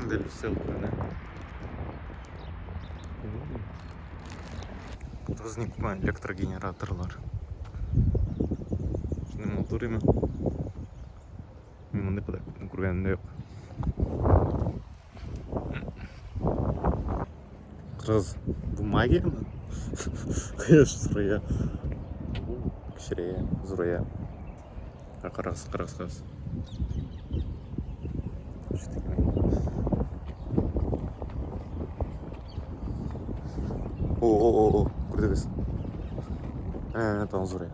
Дали ссылку, возникма электрогенераторлар. Şimdi motoruyum. Мында кудай көргенімде жоқ. Қырғыз, бұл магия ма? Қияш Зұрия. Кішірия, Зұрия. Қарағыз. О, көрдіңіз. Там Зұрия.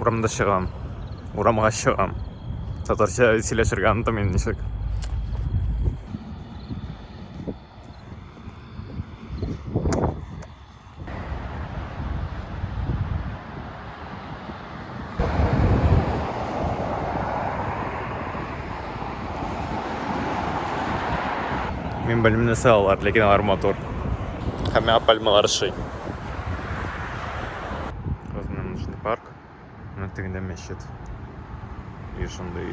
Урамда шығам, урамға шығам. Татарша сөйлесерге антымен нешек. Мен білімні сағалар, лекен алар мотор. Қаме апальмалар шей. Парк, на тегінде мешіт. И шындай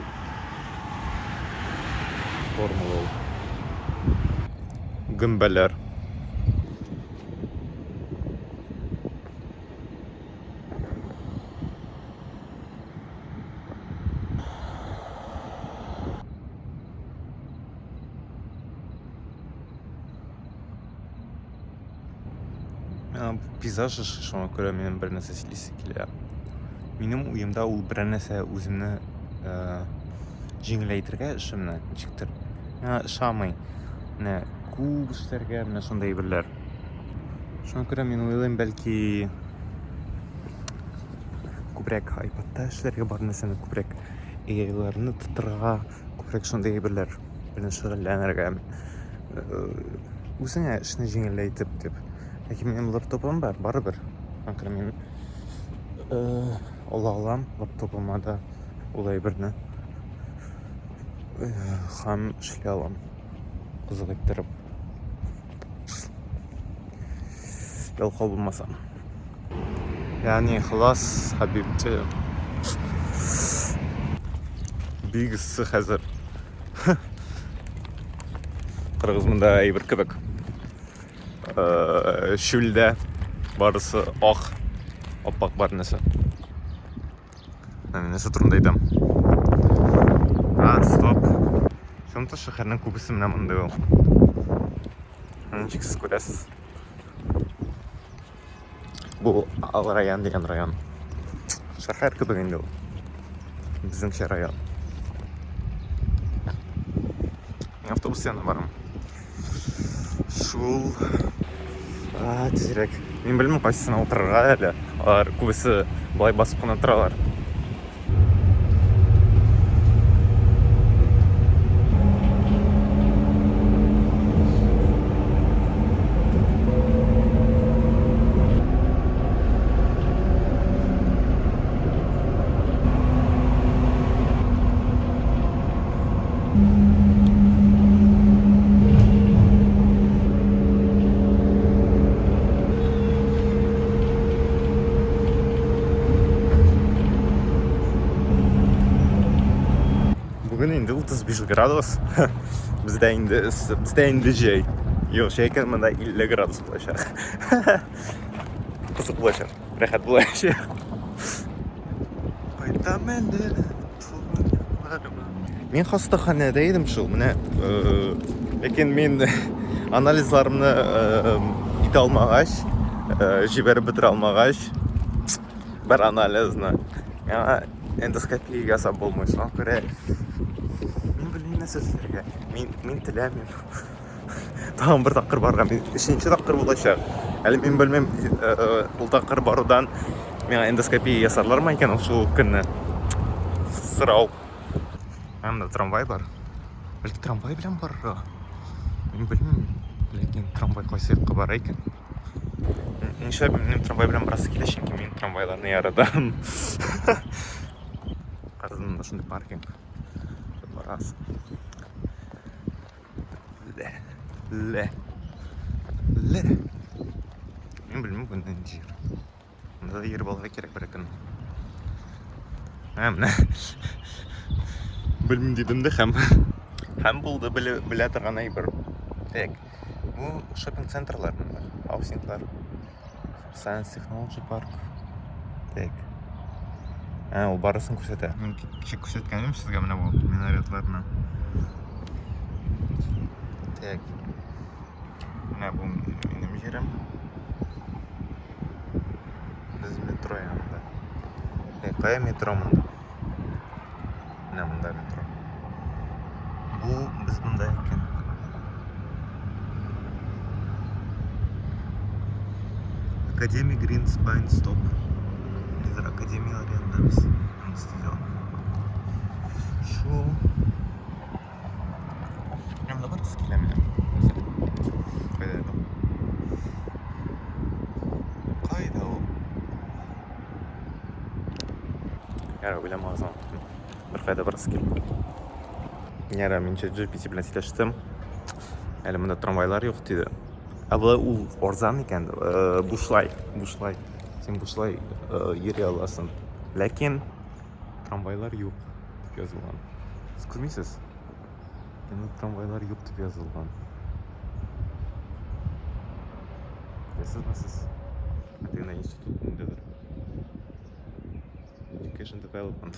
формулы гүмбәлер. Пейзаж шоңа көрі менің бір нәрсе сөйлесі келе. Менің ойымда ол бір нәрсе өзімні жеңілейтірге ішімні жіктір. Шамай, көп істерге сондай бірлер. Шоңа көрі мен ойлайым бәлки көбірек айпатта іштерге бар нәрсені көбірек егейлеріні тұттырға көбірек сондай бірлер. Бірін шығылянырға өзіңе ішіні жеңілейтіп деп. Әке менің лаптопым бары бір. Анқыры мен олағылам лаптопыма да олай бірні хам шле алам. Қызық еттіріп. Ялқау болмасам. Яғни қылас Хабибте бейгісі қазір. Қырғызмында әйбір кібік. Шүлді барысы оқ оппақ бар несі. Несі тұрындайдам. Стоп. Сонты шықарының көбісі мына мұндай ол. Жексіз көресіз. Бұл Ал район деген район. Шақар көбігінде ол. Біздіңше район. Автобус яна барым. Шул тезірек. Мен білмін қайсысына отырға әлі. Олар көбісі былай басып қана тұралар. Бүгін енді 35 градус. Бізде енді жай. Жоқ, шайкен мұнда 50 градус болашақ. Қызық болашақ. Рахат болашақ. Мен хастаханада едім шыл. Лекен мен анализларымны ит алмағаш, жіберіп бітір алмағаш, бір анализны. Эндоскопия жасап болмайсың. Көре. Мен білмеймін нәрселерге. Мен тіләмін. Тагын бер тапкыр барган. Ишенче тапкыр булачак. Әле мин белмәм, ул тапкыр барудан миңа эндоскопия ясарлармы икән ул шул көнне. Сырау. Анда трамвай бар. Бәлки трамвай белән барырга. Мин белмим. Ләкин трамвай кайсы якка бара икән? Нишләп минем трамвай белән барасы килә, чөнки мин трамвайларны яратам. Казанда шундый паркинг. Барасы. Ле. Мин белмим бундай җир. Монда да йөреп алырга кирәк бер көн. Менә. Белмим дидем дә һәм булды белә торган әйбер. Так. Бу шопинг центрлар, хаусинглар. Science Technology Park. Так. Ул барысын күрсәтә. Мин кичә күрсәткәнем сезгә менә бу минаретларны. Так. Менә бу минем җирем. Без метро янында. Кая метро монда? Менә монда метро. Бу без монда икән. Академия Green Spine Stop. Нидер академиялар янындабыз. Стадион. Шу. Анда бар скилеме. Кайда ул? Яра беләм азан. Бер кайда бар скил. Яра мин GPT белән сөйләштем. Әле монда трамвайлар юк диде. Абы ул арзан икән. Бушлай. Син бушлай йөри аласың. Ләкин трамвайлар юк дип язылган. Сез күрмисез? Трамвайлар юк дип язылган. Сез Атена институтындадыр. Education Development.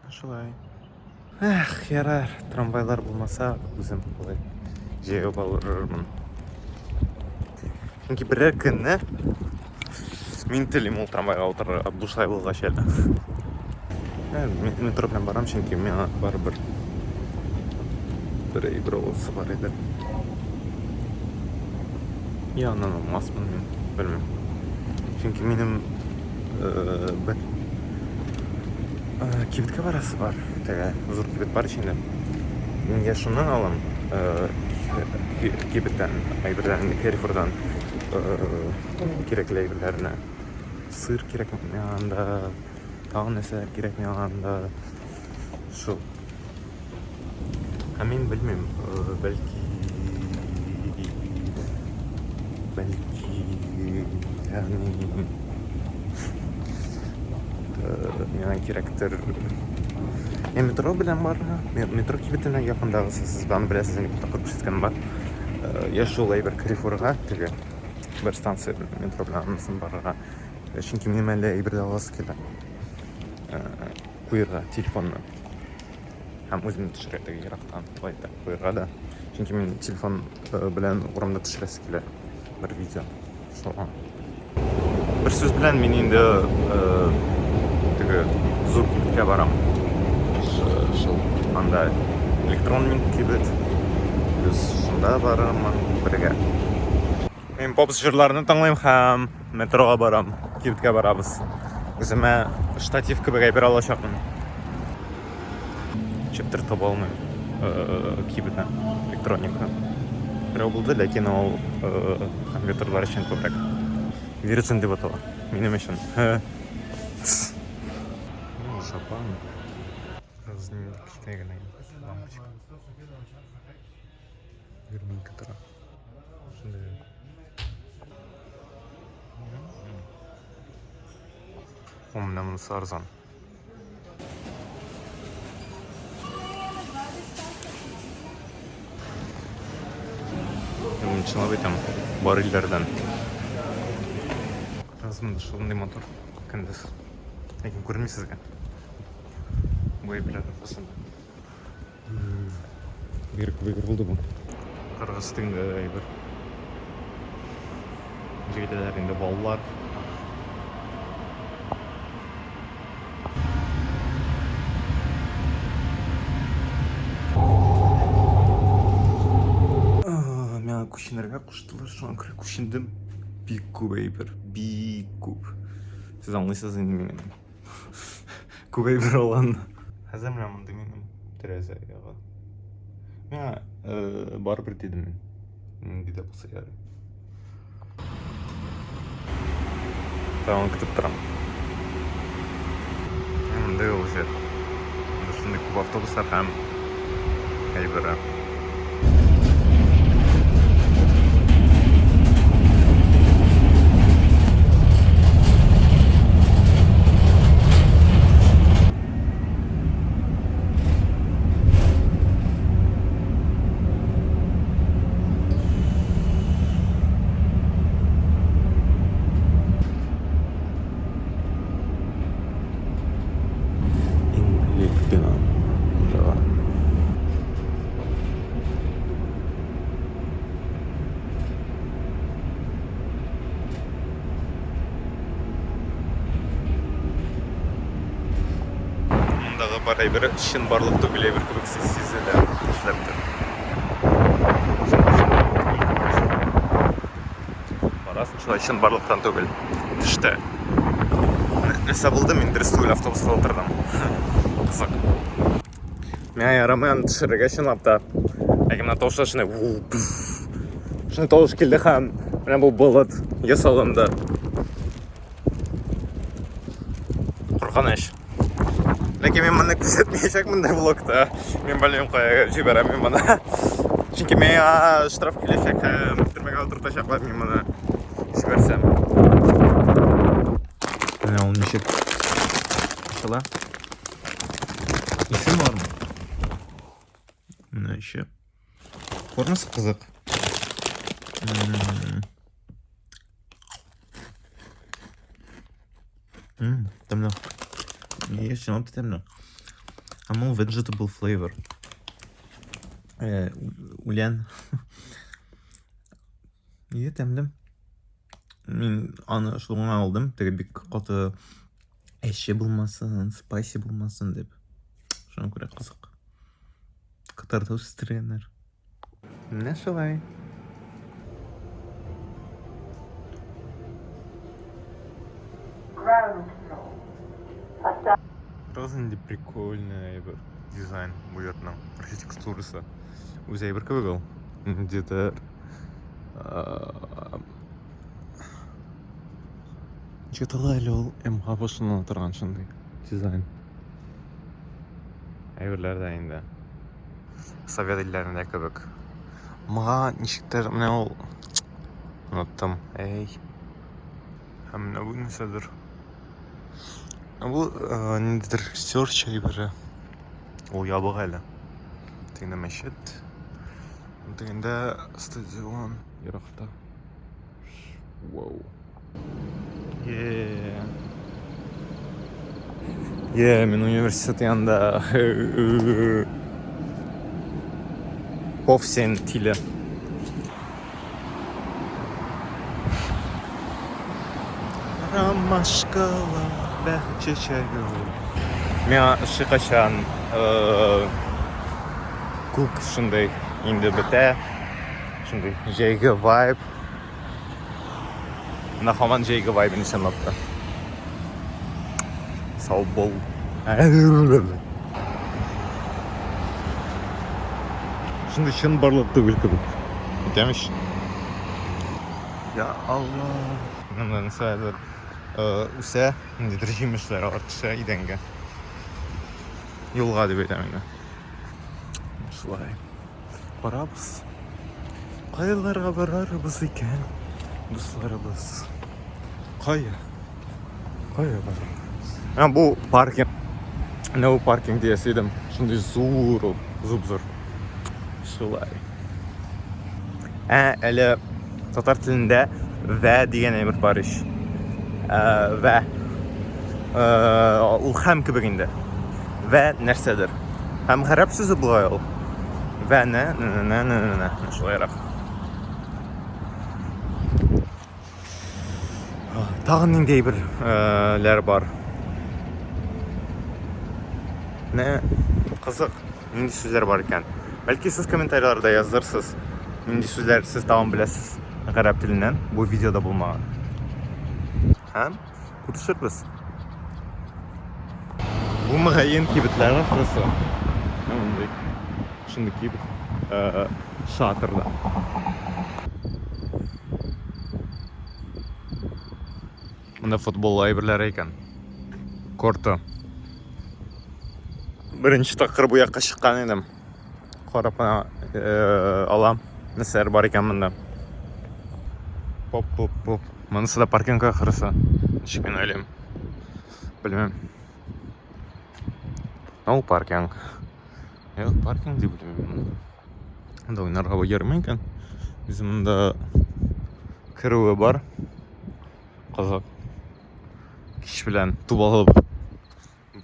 Шулай. Ярар, трамвайлар булмаса, үзем булай җәяп алырмын. Чөнки берәр көнне мин телим ул трамвайга утырырга, бушлай булгач әле. Мин метро белән барам, чөнки миңа барыбер бер булса бар иде. Я аны алмасмын мин, белмим. Чөнки минем бер кибеткә барасы бар. Теге зур кибет бар ичендә. Мин я шуннан алам. Кибеттән, әйбердән, Carrefourдан кирәкле әйберләрне. Сыр кирәк миңа, тагын нәрсә кирәк миңа. Шул. Һәм мин белмим, бәлки миңа кирәктер. Метро белән бармы? Метро кибетенә якындагысы, сез аны беләсез, инде тапкыр күрсәткәнем бар. Я шул әйбер Carrefourга, теге бер станция метро белән анысын барырга. Чөнки минем әле әйбер аласы килә. Куерга телефонны. Һәм үзем төшерә теге ерактан, лайта куерга да. Чөнки мин телефон белән урамда төшерәсе килә бер видео. Шуңа. Бер сүз белән мин инде теге зур кибеткә барам. Шул анда электрон кибет. Без шунда барамын бергә. Мин поп җырларны тыңлыйм һәм метрога барам, кибеткә барабыз. Үземә штатив кебек әйбер алачакмын. Чиптер таба алмыйм. Кибетне, электроника. Берәү булды, ләкин ул компьютерлар өчен күбрәк. Вирусен дип атала. Минем өчен. Шапан. Разные кичкенә лампочка. Верминка тора. Шундай. Менә монысы арзан. Чынлап әйтәм, бар илләрдән. Размында шундый мотор көндез. Ләкин күрмисезгә. Бу әйберләр арасында. Бирек булды бу. Кыргыз телендә әйбер. Җәйләр инде баллар. күшінерге құштылар, шоң күрі күшіндім. Big Cube Aper, Big Cube. Siz anlıyorsanız inmeyin. Cube Aper olan. Hazır mı lan demeyin? Teresa yağı. Ya barber dedim ben. Gide bu sayarı. Tamam kıtıp duram. Bunday olacak. Şimdi bu avtobuslar hem Aper'a. Барай бір шын барлықты біле бір көбік сезілі işleptir. Барасын шылай шын барлықтан төгіл. Ішті. Несі бұлдым, индірістігіл автобусқа отырдым. Қызық. Мен ярамын түшіріге шын апта. Әкімна тоғышта шыны шыны тоғыш келді қам. Мен бұл болыд. Ес алынды. Құрған әш. Lekin men buni kuzatmayapman vlogda. Men bilmayman qayerga jibaraman men buni. Chunki men shtraf kelajak bitirmaga o'tirib tashlab men buni jibarsam. Mana uni nishib. Inshaalloh. Isim bormi? Mana ishi. Formasi qiziq. Tamam. Есть, но это темно. Ama vegetable flavor. Ulen. İyi temdim. Men ana şunu aldım. Tabii bir katı eşya bulmasın, spicy bulmasın deb. Şuna göre kızık. Katarda üstürenler. Ne şolay? Разный прикольный Aper дизайн буятның архитектурасы. Өзі Aper кебек ол. Где-то жеталай ол МХ башынан тұрған шындай дизайн. Aper'лер де енді Совет илләрендә кебек. Мага ничектер менә ул оныттым. Һәм менә бу нәрсәдер. Bu nedir? Search Aper'ı. O yabık hele. Teyinde meşet. Teyinde stadion. Yaraqta. Wow. Yeah, men üniversitet yanında. Povsen tili. Ромашкала. Çiçeği. Мен шықашан күк шындай енді біте. Шындай жайғы вайб. Нахаман жайғы вайбын шынлапты. Сау бол. Шындай шын барлықты күлкі бұл. Өтеміш? Ya Allah. Bundan sayılır. Üse rejimmişler artışa idenge. Yolga deb aytaman. Şulay. Barabız. Qayerlarga bararбыз ekan? Dostlarimiz. Qayerga bararбыз? Ha bu parking. Ne bu parking diyeseydim. Şunday zo'r, zubzur. Şulay. Ele tatar tilinde ve degan emir бар ish. Ve ul hem kibirinde ve nersedir hem harap sözü bulay ol ve ne şolayarak tağın nindey birler var ne kızık nindi sözler var iken belki siz komentarlarda yazırsınız Şimdi sizler siz tamam bilesiz Arap tilinden bu videoda bulmagan. Hem kurtuşuruz. Bu mıgayın kibitlerin kırısı. Şimdi kibit şatırda. Bunda futbol aybirleri ekan. Kortu. Birinchi taqir bu yoqqa chiqqan edim. Qarab alam nisar bor ekan bunda. Pop. Bunisi da parkingga qirsa. Nechkin o'ylayman. Bilmem. No parking. Yo'q, parking deb bilmayman. Bunda o'ynarga bo'yarman ekan. Bizimda kiruvi bor. Qiziq. Kishi bilan tub olib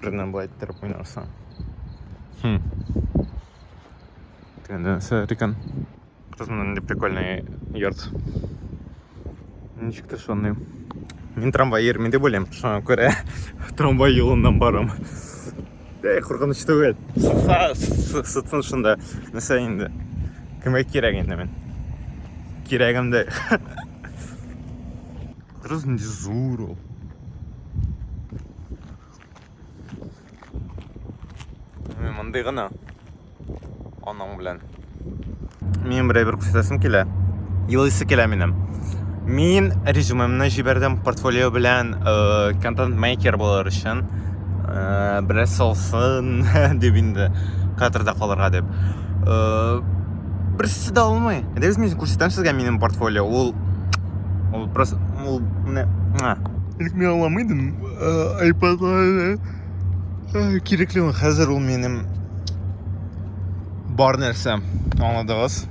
birdan bu ayttirib o'ynarsan. Тенденция рекан. Разумно, прикольный йорд. Ничек-то шонный. Мен трамвай ермейді бөлем. Шоңа көре трамвай yolundan барам. Қорқыныш түгел. Сытсын шында. Нәсә енді. Кімге керек енді мен? Керегімді. Разумно, зуру. Мен мындай ғана. Onun bilen. Мен bir күрсәтәсем килә. Елыйсы килә минем. Мин резюмемне җибәрдем портфолио белән контент мейкер булыр өчен. Бераз салсын дип инде Катарда калырга дип. Берсе дә алмый. Әйдәгез мин күрсәтәм сезгә минем портфолио. Ул просто менә илкми аламыйдым. iPad'га кирәкле хәзер ул минем бар нәрсәм, аңладыгыз.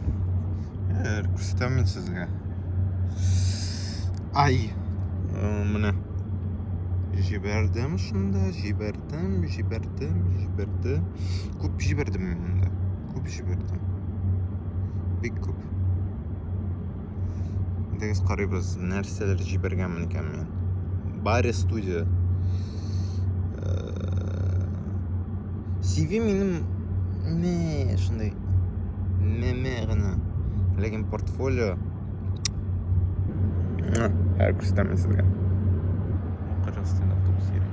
Күрсәтәм мин сезгә. Ай. Менә. Җибәрдем шунда, җибәрдем. Күп җибәрдем монда. Күп җибәрдем. Бик күп. Дәгез карыйбыз, нәрсәләр җибәргәнмен икән мин. Баре студия. CV минем не шундай гына. Ләкин портфолио күрсәтәм сезгә. Казахстан автобус йөри.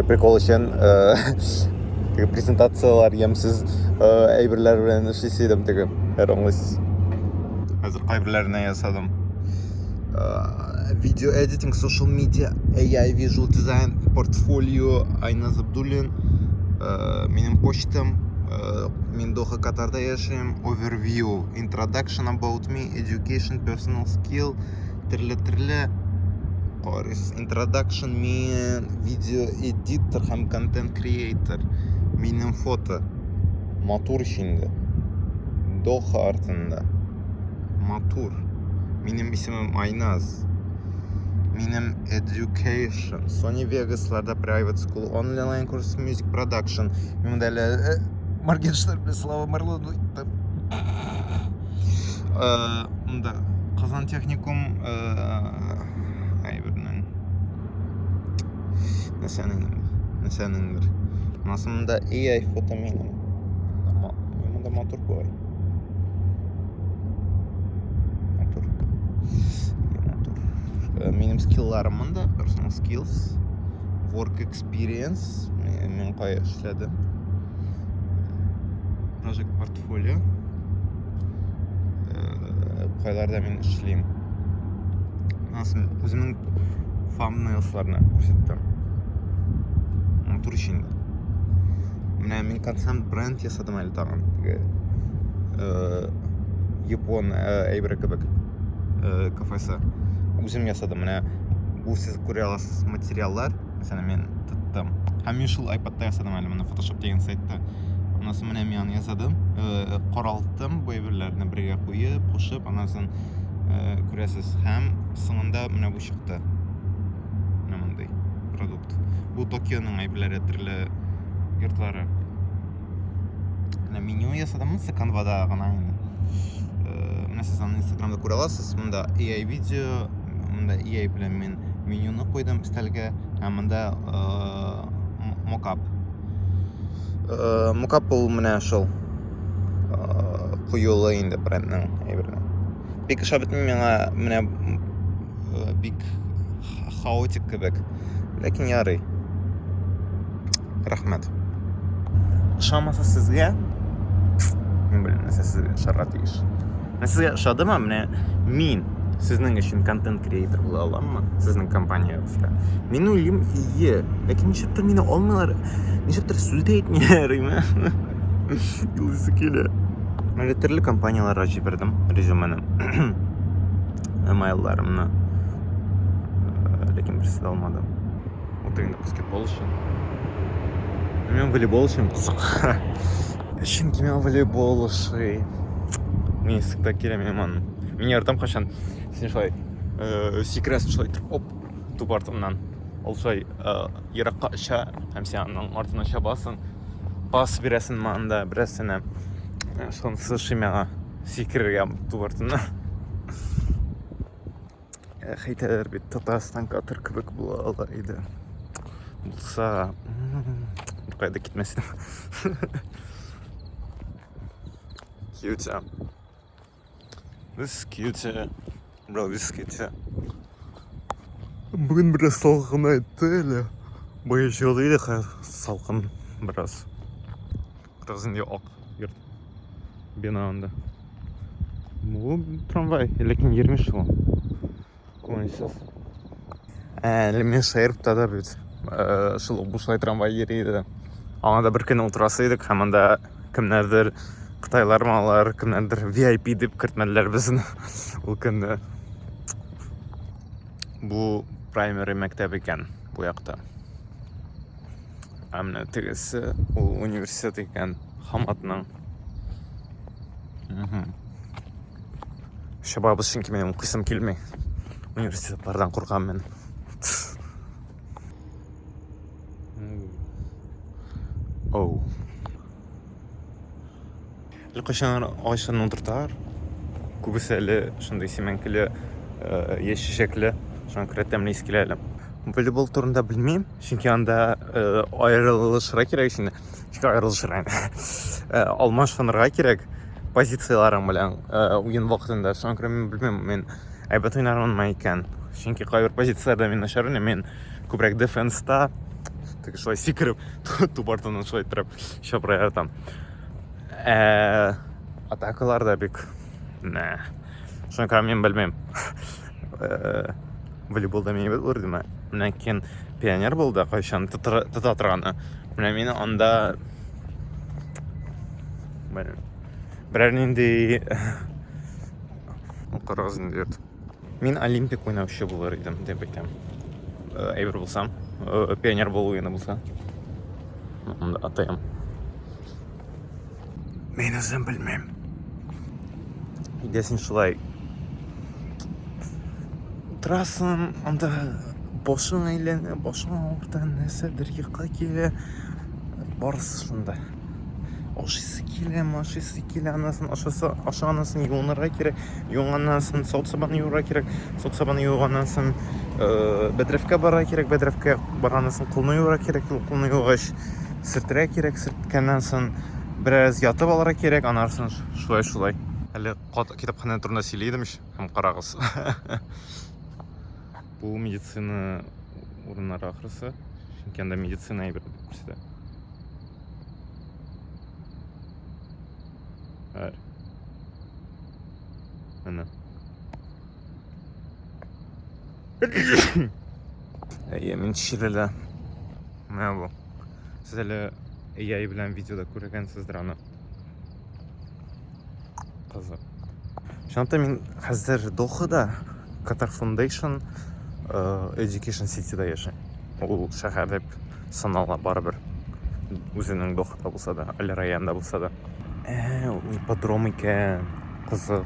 Прикол өчен презентациялар ямсыз әйберләр белән эшлисем теге. Аңлыйсыз. Хәзер кайберләренә ясадым. Video editing, social media, AI, visual design, портфолио, Айназ Абдуллин. Минем почтам, мен Доха, Катарда яшайм. Overview, introduction about me, education, personal skill, тирле. Introduction, мен video editor һәм content creator. Минем фото. Матур içinde. Доха артында. Матур. Минем исемем Айназ. Минем education. Sony Vegas'larda private school, online course, music production. Минем дәле маркетчылар белән Слава Марлоду. Монда Казан техникум әйбернән. Нәрсәнеңдер. Монда AI фото минем. Монда мотор бар. Минем скилларым монда, personal skills, work experience, мен кая эшләдем. Project portfolio. Кайларда мин эшлим. Үземнең thumbnailslарны күрсәттем. Мотор өчен. Менә мин концепт бренд ясадым әле тагын. Япон әйбер кебек кафесы. Үзем ясадым. Менә бу сез күрә аласыз материаллар. Мәсәлән, мен тоттым. Һәм мин шул iPad'та ясадым әле моны Photoshop дигән сайтта. Аннан соң менә мин ясадым. Каралтым, бу әйберләрне бергә куеп, кушып, аннан соң күрәсез. Һәм соңында менә бу чыкты. Менә мондый продукт. Бу Токионың әйберләре төрле йортлары. Менә меню ясадым, Canva'да гына инде. Менә сез аны Instagram'да күрә аласыз. Монда AI видео, монда AI белән мин менюны куйдым өстәлгә, һәм монда mockup. Mockup ул менә шул куюлайын деп брендның әйберне. Бик шабыт менә бик хаотик кебек. Ләкин ярый. Рахмәт. Ошамаса сезгә мин белмәм, сез шарат иш. Сезгә ошадымы менә мин сезнең өчен контент креатор була аламмы? Сезнең компаниягызда. Мин уйлыйм, ие. Ләкин ничектер мине алмыйлар. Ничектер сүз әйтмиләр, Юлысы килә. Мен төрле компанияларга җибәрдем резюмені. Emaillарымны. Ләкин берсе дә алмадым. Вот инде баскетбол өчен. Мен волейбол өчен кызык. Чөнки мен волейбол өчен мен всегда киләм. Мен ярдәм кашан син шулай секрет шулай оп туп артымнан. Ул шулай еракка оча, һәм син аның артына чабасың. Пас бирәсең манда берәрсенә. Шунысы шимәгә секрергә туп артына. Хәйтәләр бит Татарстан катыр кебек була ала иде. Булса, кайда китмәсен. Cute. This is cute. Bro, this is cute. Бүгін біраз салқын айтты әлі. Бойы жолдайды салқын біраз. Қырғызында ақ ерт. Бинағында. Бұл трамвай, лекен ермеш ол. Көңілсіз. Әлі мен шайырыпта да бүт. Бұшлай трамвай ерейді. Аңада бір күні отырасы едік, хаманда кімнәрдір Қытайлар малар, кімнәрдір VIP деп кіртмәділер бізін. Ол күнді. Бұл primary мектеп екен, бұл яқта. Әміне тегісі, ол университет екен, Хаматның. Шабабыз шынки менің қисым келмей. Университетлардан қорқам мен. Оу. Қашан ағаштан отыртар. Көбісі әлі шындай семенкілі, ешішеклі, шын күрәттәмлі ескілі әлі. Волейбол турында білмейм, чөнки анда айырылышыра керек шынды. Чөнки айырылышыра. Алмашынырға керек позицияларың білән ойын вақытында. Шын күрәмен білмейм, мен әйбәт ойнармын ма екен. Чөнки қайбір позицияларда мен нашарым, мен көбірек дефенста, шылай секіріп, туп артынан шылай тұрып, шапырай аратам. Атакаларда бик шуны кара мен білмейм. Волейболда мен ебет ұрды ма? Менен кен пионер болды қайшан тұта тұрғаны. Менен мені анда бірәр нендей Қырғыздың дерді. Мен олимпик ойнаушы болар едім деп айтам. Әйбір болсам, пионер болу ені болса. Онда атайым. Мен өзім білмейм. Идесін шылай. Тұрасың, анда бошың әйлені, бошың ауырдан нәсәдір еқа келе. Барысы шында. Ошысы келе, анасын, ашы анасын юынырға керек. Юынғаннан сот сабаны юыра керек. Сот сабаны юығаннан сын бәдрәфке бара керек. Бәдрәфке баранысын құлны юыра керек. Құлны юығаш сіртірә керек. Сірткәннан сын біраз ятып алыра керек. Анарсын шулай. Әлі китапхана турында сөйлейдімш, һәм қарағыз. Бұл медицина орынлары ақырысы. Чөнки анда медицина әйбер деп күрсәтә. Әр. Әнә. Мен ширелі. Менә бұл. Сіз әлі AI белән видеода күргәнсездер аны. Қызық. Шонта мен хәзер Дохада Qatar Foundation Education City'да яшәйм. Ул шәһәр дип санала барыбер. Үзенең Дохада булса да, әле районда булса да. Ипподром икән. Қызық.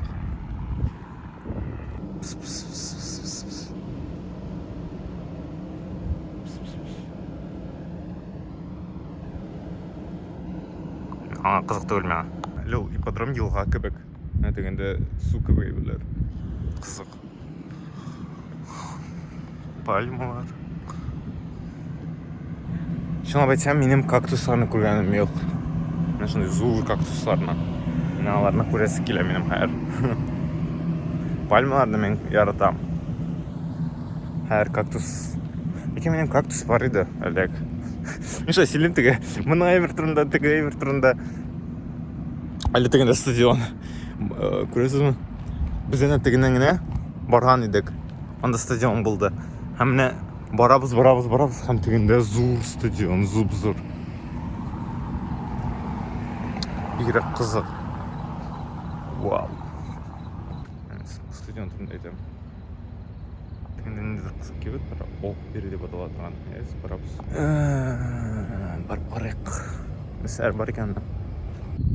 Аңа қызық түгел меңа. Әлі ул ипподром елға кебек. Дегенде су кебек әйберләр. Қызық. Пальмалар. Шуны айтсам, минем кактусларны күргәнем юк. Мен шундай зур кактусларны. Binalarını kurası kile benim her. Palmalarda men yaratam. Her kaktus. Peki benim kaktus var idi, Олег. Миша, силим тіге. Мұның әйбір тұрында, тіге әйбір тұрында. Әлі тігінде стадион. Көресіз ме? Біз әне тігінен гіне барған едік. Онда стадион болды. Әміне барабыз. Һәм тігінде зур стадион, зуп-зур. Бигрәк қызық. Вау. Стадион тұрында айтам. Тігінде қызық кебет, бірақ оқ бері деп аталатыған. Барабыз. Барық. Біз әр бар екен.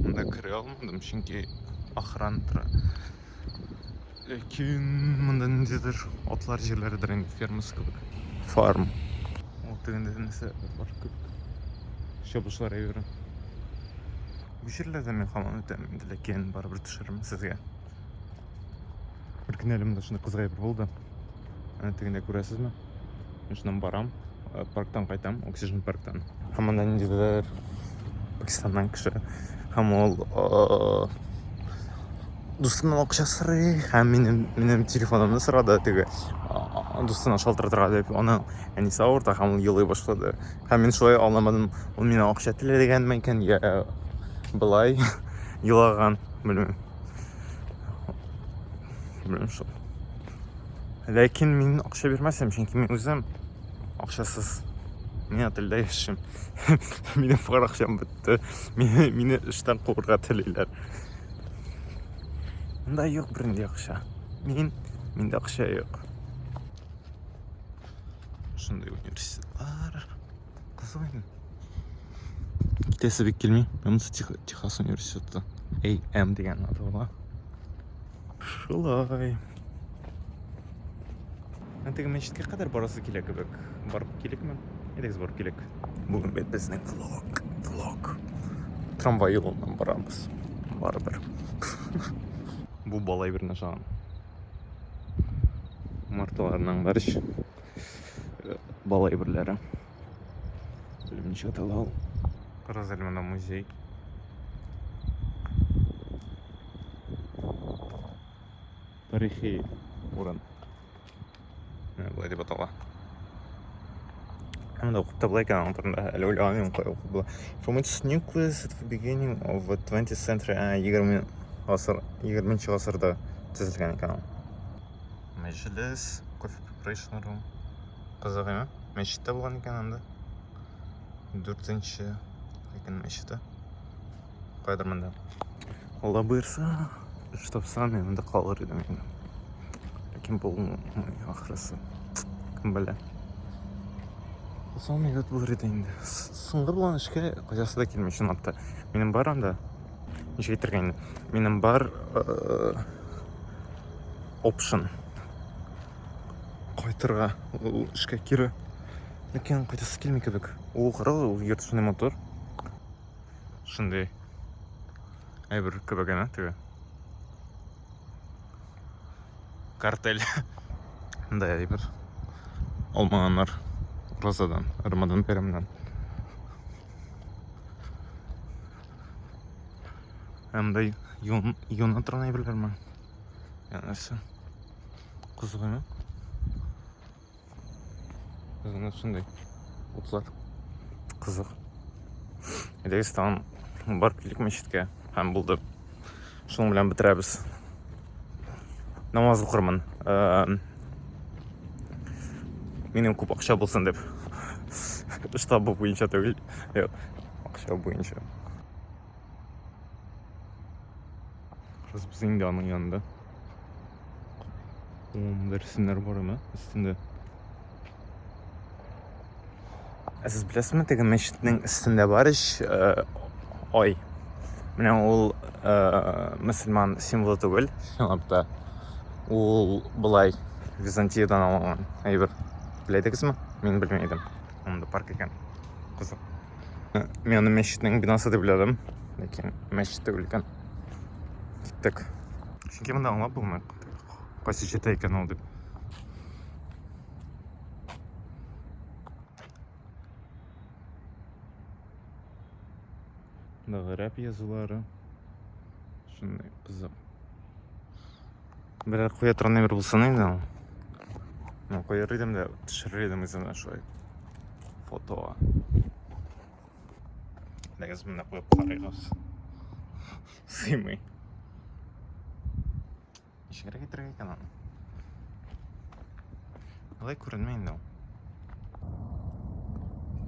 Мұнда кіре алмадым, çünkü охрана тұра. Лекен мұнда нендедір отлар жерлердер, енді фермасы көбік. Фарм. Ол тігінде несі бар көбік. Шабушылар әйбірі. Bu жерлерде мен хаман өтемін, лекен бар бір түшірім сізге. Бір күн әлімді шында қызға әйбір болды. Әне тігінде көресіз ме? Мен шынан барам, парктан қайтам, Oxygen парктан. Хаманда нендедір Пакистаннан кіші. Һәм ол дустымнан ақша сұрай, һәм менің телефонымды сұрады, теге дустынан шалтырдыға деп, оны әнесі ауырды, һәм ол елай башлады. Һәм мен шулай алмадым, ол менен ақша тілеген ме екен, я былай елаған, білмеймін шул. Ләкин мен ақша бермәсем, çünkü мен өзім ақшасыз. Мен атылда ешім. Менің бар ақшам бітті. Мені іштен қуырға тілейлер. Мұнда жоқ бірінде ақша. Менде ақша жоқ. Шындай университет бар. Қызық екен. Кетесі бек келмей. Мен Техас университеті. AM деген аты бола. Шылай. Әнтегі мешітке қадар барасы келек бек. Барып келек ме? Едекіз барып келек. Бүгін бет біздің влог. Трамвай жолынан барамыз. Бары бір. Бұл балай біріне шаған. Марталарынан барыш. Балай бірлері. Білім неше аталы ал. Қараз әлімінен музей. Тарихи орын. Бұлай деп атала. Hem de okutta Blake anlatırında öyle ойлағанмен қой оқып бұла. From its nucleus at the beginning of the 20th century 20-ші ғасырда түзілген екен. Мәжіліс, кофе preparation room. Қызық еме? Мешітте болған екен анда. 4-ші екен мешіті. Қайдыр мұнда. Алла бұйырса, үш тапсам мен мұнда қалыр едім енді. Лекен бұл ақырысы. Кім біле. Сол мегат бұл рет енді. Сыңғыр болған ішке қожасы да келмей шын апта. Менің бар анда. Неше кетірген. Менің бар option. Қайтырға ішке кері. Лекен қайтасы келмей кебек. Ол қырал, ол ертішіне мотор. Шындай. Әйбір кебек әне, теге. Картель. Да, әйбір. Олмағанлар. Розадан, Ырмадан, Перемнен. Әмді юна тұрған әйбірлер ма? Янасы. Қызық еме? Қызық шындай. Отлар. Қызық. Едегістан барып келік мешітке. Һәм болды. Шының білән бітірәбіз. Намаз оқырмын. Менің көп ақша болсын деп. Штабы бойынша төгіл. Ақша бойынша. Қырыз біздің де аның янында. Дәрісінлер бар еме? Үстінде. Сіз білесіз ме, теге мешіттің үстінде бар іш ой. Мене ол мұсылман символы түгіл. Шынапта. Ол бұлай Византиядан алынған. Әйбір. Біледіңіз ме? Мен білмейдім. Онда парк екен. Қызық. Мен оны мешіттің бинасы деп біледім. Лекен мешітті білген. Кеттік. Çünkü мұнда аңлап болмай. Қайсы жете екен ол деп. Мұнда ғарап язылары. Şunday kızım. Birer koya turana bir bulsa neydi o? Ben koyar idim de düşürür idim izine şöyle fotoğa. Degez bunda koyup karayız. Sığmay. İşe getireyim kan onu. Alay көрінмейін de o.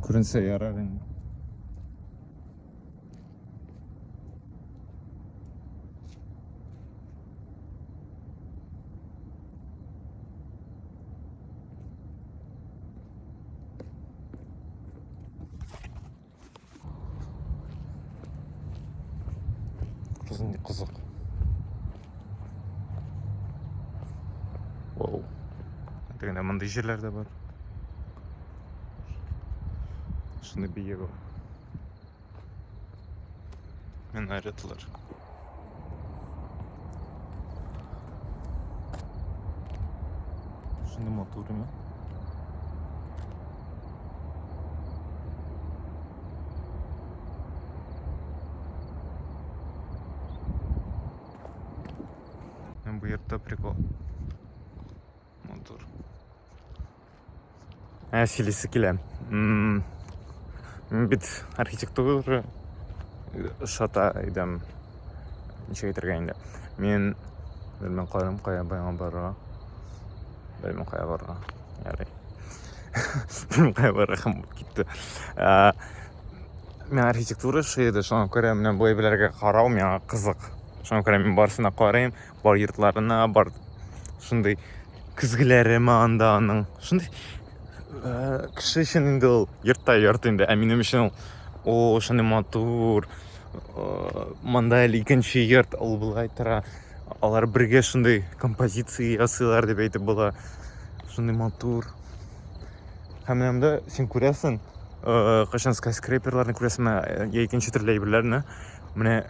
Көрінсе yarar енді. Қызық. Вау. Дегенде мындай жерлер де бар. Шыны бие бар. Мен айретілер. Шыны мотуры ма? Bu yerda prikol. Мотор. Силиси келем. Бит архитектура шата идем. Ничего кетергенде. Мен білмей қойым қоя баян барға. Білмей қоя барға. Ярай. Білмей қоя барға қым кетті. Мен архитектура шейді. Шоң көре мен бой білерге қарау мен қызық. Шоң көре мен барсына қарайым. Бар йыртларына, бар шындай күзгілеріме анданың. Шындай кіші үшін енді ол йырт енді. Әмінім үшін ол шындай матур. Мандай екінші йырт ол бұлай тұра. Алар бірге шындай композиция ясылар деп айтып бұла. Шындай матур. Әмінімді сен көресің. Қашан скайскрейперлерін көресің екінші түрлі әйбірлеріні. Міне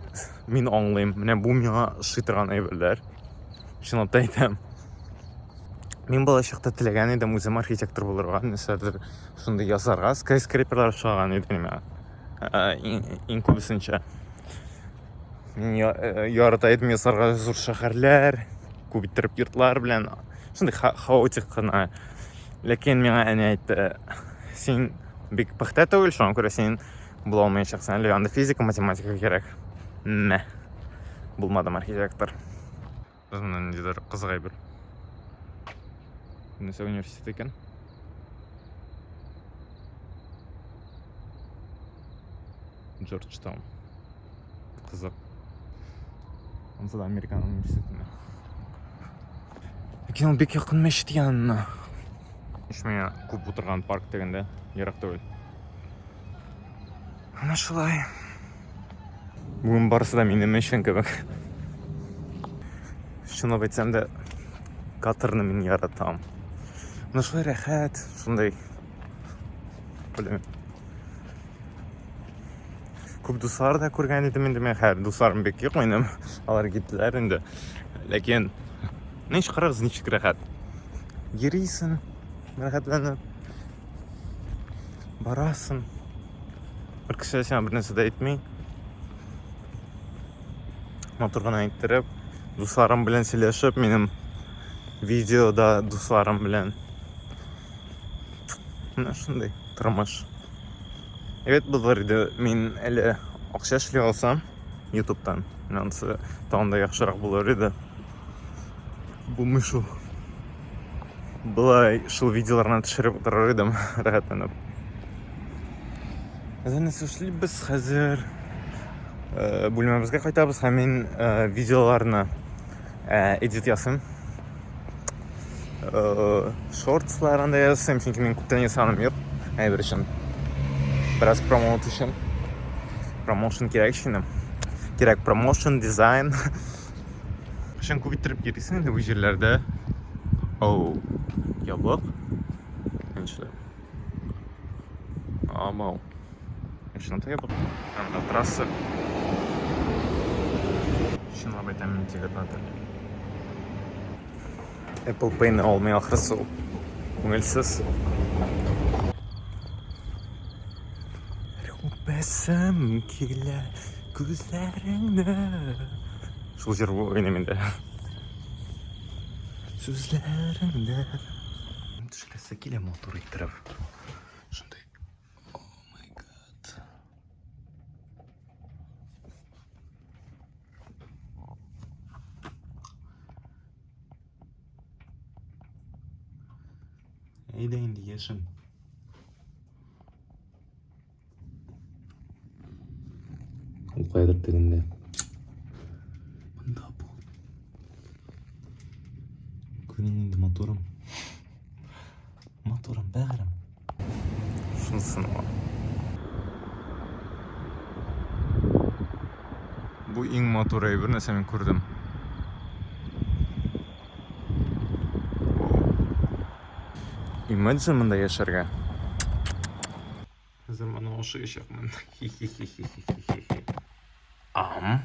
мен аңлайым. Міне бұл меңа шытырған әйбірлер. Шынатты айтам. Мен болашақта тілеген едім өзім архитектор болырға. Несәрдір шындай ясарға скайскрейперлер шығаған едім. Ең көбісінше. Мен яратайдым ясарға зор шахарлар, көбіттіріп йыртлар білән. Шындай хаотик қына. Лекен меңа әне айтты. Сен бек пықты тәуіл шоң көрі сен бұл алмай шақсан. Леванда физика, математика керек. Мә. Бұлмадым архитектор. Өзімнен дедер қызғай бір. Несі университет екен? Джорджтаун. Қызық. Онсы да Американ университетіне. Екен ол бек яқын мешіт янына. Мен көп отырған парк дегенде ерақ тәуіл. Ана шылай. Бүгін барысы да менің мешін көбік. Шынып айтсам да қатырны мен яратам. Ана шылай рәхәт. Шындай. Білемін. Көп дұсар да көрген едім енді мен әр дұсарым бек ек ойнам. Алар кеттілер енді. Ләкен, неш қарағыз нешік рәхәт. Ерейсін. Рәхәтләніп. Барасың. Бір кіші сен бір нәрсе де айтмай. Моторған айттырып. Дұсарым білен селешіп. Менің видеода дұсарым білен. Мына шындай тұрмаш. Evet бұлар еді мен әлі ақша шлей алсам YouTube'дан. Нансы тағында яқшырақ бұлар еді. Бұл мүшу. Бұлай шыл видеоларына түшіріп отырар едім. Рәхәтләніп. Әзәне сөшлі біз қазір бөлмемізге қайтабыз. Мен видеоларына эдит ясым. Шортсларында ясым. Çünkü мен көптен есаным ек. Әйбір үшін. Biraz promote için. Promotion gerek şimdi. Gerek promotion, design. Şimdi kubittirip gelirsin de bu yerlerde. Oh, yabak. İşte. Ama o. Şimdi yabak. Anda trası. Şimdi abi temin tigirladı. Apple Pay'ni olmaya ahırsı. Ünelsiz. Öpesem kile gözlerine. Şol jер oynamında. Sözlerinde düşlese kile motor ittirip. Şunday. Oh my god. Eyde indi yaşın. O kaydır deginde. Mında bu. Күнүн indi motorum. Motorum bäğerim. Şunsun o. Bu iň motory bir näse men kördüm. Imagine mında yaşarga. Hazır mana oşu yaşakman. Am.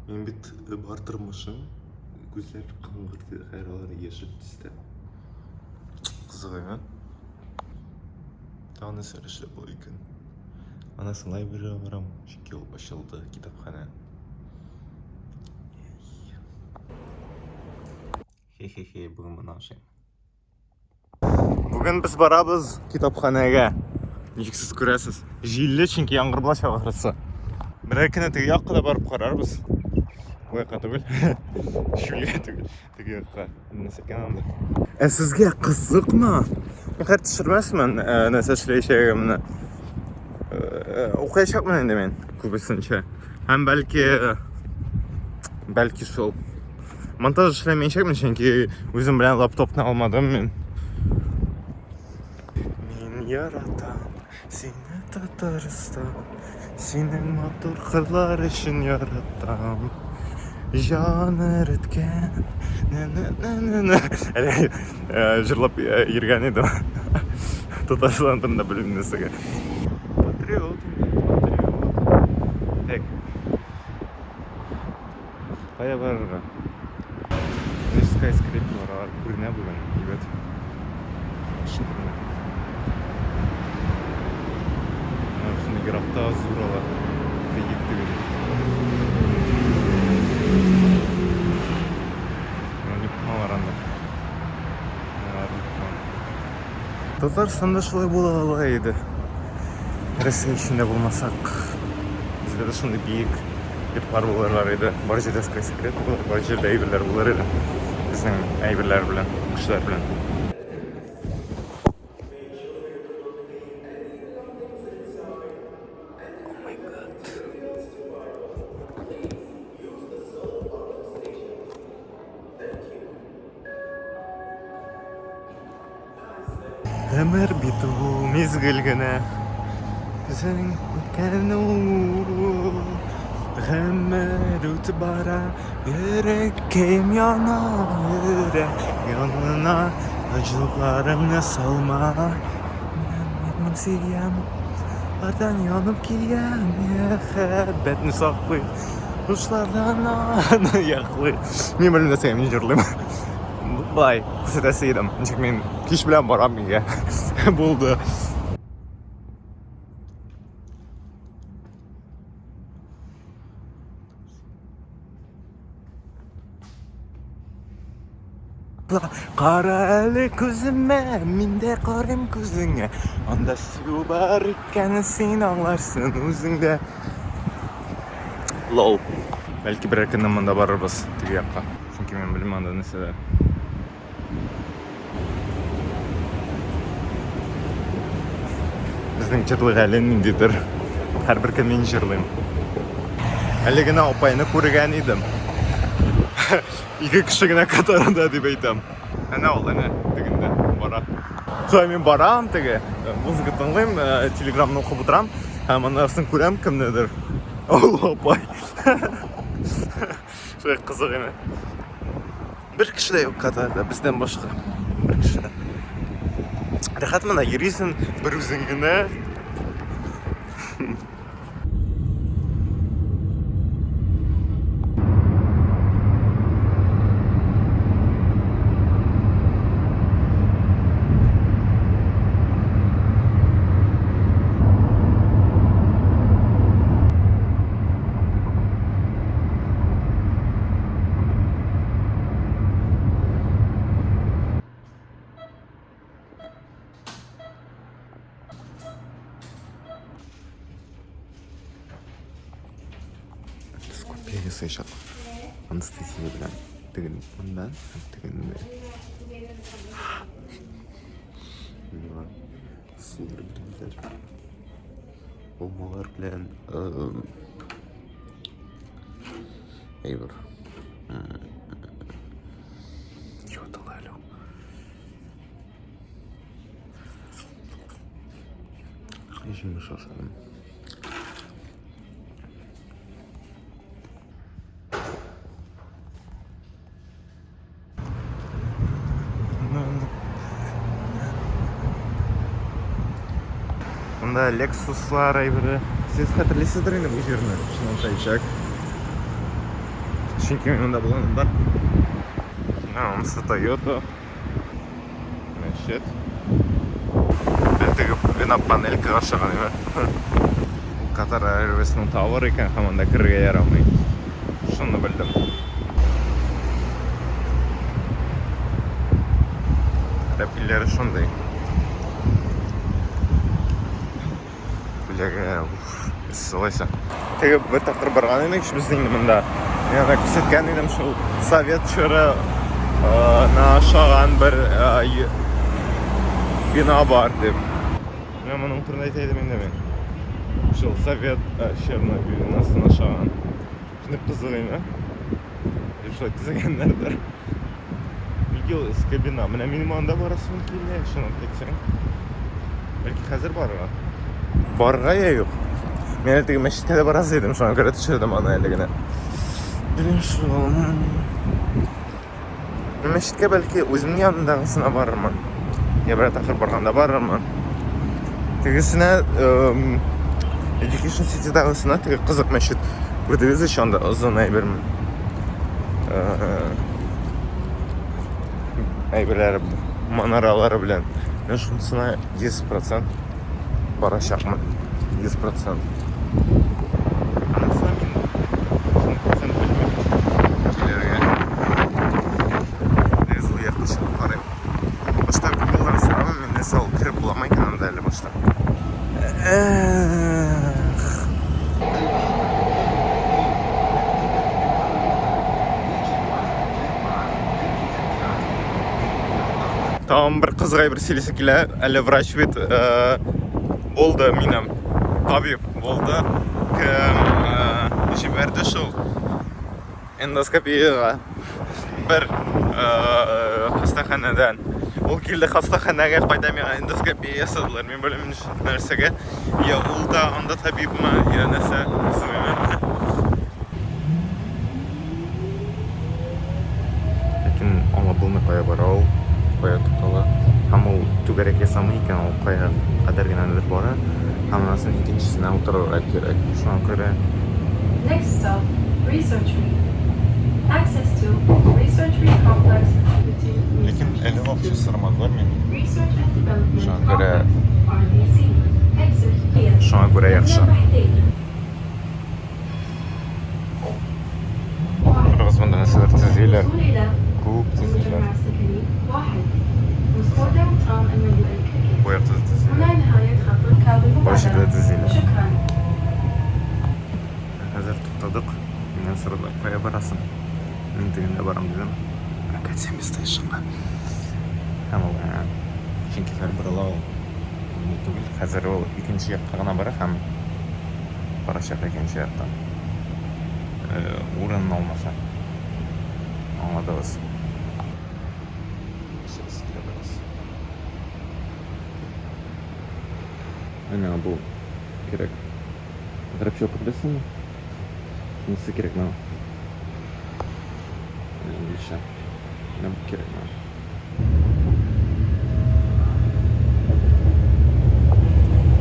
Men bit bartırmışım. Güzel kıngırtı hayraları yaşıp dizdi. Kızık hemen. Daha ne sarışlı bu ikon. Anasın library'e varam. Şekil başıldı kitapxana. Hehehe bugün bana şey. Bugün biz barabız kitapxanaga. Niçsiz көрәсез. Jilli çünkü yağmur bulaşa başlasa. Bir kine tege yaqqa barıp qararбыз. Bu yaqqa түгел. Şulga түгел. Tege yaqqa. Nese kanalda. Sizga qiziqmi? Men qart tushirmasman nasa ishlayishimni. O'qiyapman endi men ko'pincha. Ham balki şol. Montaj ishlamayapman chunki o'zim bilan laptopni olmadim men. Men yaratan seni Tatariston. Senin motor kıllar için yaratam. Jan eritken jırlap yirgen edim. Tataristan tilinde bilinmesiga. Patriot. Tek. Kaya var. Skyscraper var. Kurine bugün. Evet. Şimdi. Şimdi grafta zuralar. Gitti benim. Ne var anda? Tataristan'da şolay bola alaydı. Rusya içinde bulmasak. Bizde de şimdi büyük bir parvalar idi. Barca'da skyscraper bular, Barca'da eyberler bular idi. Bizim eyberler bilen, kuşlar bilen. Ömür bitu mizgil gene sen kenu ömür utbara yürekim yana yürek yanına acılarımla salma benim siyem ardan yanıp giyem müebbetini saklayıp Kuşlardan ayaklı. Men bilmasam men jırlayman. Bay, kısatası edim. Çünkü men kiş bilan boram menga. Bo'ldi. Qara ali ko'zimga, menda qorim ko'zingga. Onda suv bor ekan, sen anglarsın o'zingda. Lol. Belki bir yakında manda barırız tigi yoqqa. Chunki men bilmayman narsalar. Bizning jırlıq hali nindidir. Har bir kun men jırlayman. Haligina opayni ko'rgan edim. İki kishigina qatorida deb aytam. Ana ol, ana diginde bora. So'ng men boram tigi. Muzika tinglayman, Telegramni o'qib o'tiram. Hamma narsani ko'ram kimnidir. Allah boy. Şöyle qiziq yana. Bir kishi de yo'q qatorda bizdan boshqa. Bir kishi. Rahat mana yuriysan bir o'zingni. Yaşadım. Anestesiyle bilen tıgın bundan tıgın be. Sinir bitmişler. Olmalar bilen eyvur. Yodalayla. Şimdi şaşırdım. Bunda Lexus'lar aybiri. Siz hatırlıyorsunuzdur yine bu yerini. Şundan sayacak. Çünkü önünde bulanım var. Onысы Toyota. Значит. Ben vina panel qarşıgan ema. Qatar Airways'ning tower ekan, hamanda kirga yaramay. Shuni bildim. Rapillari shunday. So'ysa. Tega bir taqir borgan edik bizning nimada. Yana ko'rsatgan edim shu Sovet chora nashag'an bir bino bor deb. Men buni o'tirib aytaydim endi men. Shu Sovet sherna binasi nashag'an. Shuni qiziqmi? Deb shu deganlardir. Video eski bino. Mana mening monda borasini kelgan shuni aytsang. Belki hozir bormi? Borga ya yo'q. Men ertaga masjidga borasiz edim, shunga ko'ra tushirdim analigini. Birinchi masjidga balki o'zimning yonimdagisini borarman. Ya bir taqir borganda borarman. Tegisini Education City'dagisini tegi qiziq masjid. Ko'rdingiz shunda uzun ayberman. Ayberlar manaralari bilan. Men shunisiga 100% borashaqman. 100%. Tamam bir kızgay bir silisikle elle vrach bit oldu minam tabip oldu ki işi verdi şu endoskopiya bir hastaxanadan ol keldi hastaxanaga qaydam endoskopiya yasadılar men böyle narsega ya ol da onda tabibmi ya narsa lekin ona bulmay qo'ya borov qo'ya to'xtala hamma to'garak yasamay ekan u qo'ya qadarginadir bora hammasini ikkinchisini o'tiraverib kerak shunga ko'ra Next stop Researchery. Access to Researchery Complex between Lekin eli вообще sırmazlar mı? Research and Development Şuna göre- Complex, RDC. Exit here. Şuna göre yaxşı. Kırgızmanda neseler tizgiler. الوصول إلى Ko'p tizgiler. المجمع السكني 1 مستودع ترام المدينة الكيكي. Bu yakta tizgiler. هنا نهاية خط الكابل Başta المبادرة. tizgiler. شكرا. Hazır to'xtadik. Men sırada qo'ya barasin. Men deganda baram dedim. Akademiya stationga. Hamma chunkilar biralov. Tugul hozir u ikkinchi yoqqa g'ana bora ham borashaq ikkinchi yoqdan. O'rinni olmasa. Anladınız. Ana bu kerak. Qarab shu qilibsizmi? Nisi kerak mana? Lisha. Nima kerak mana?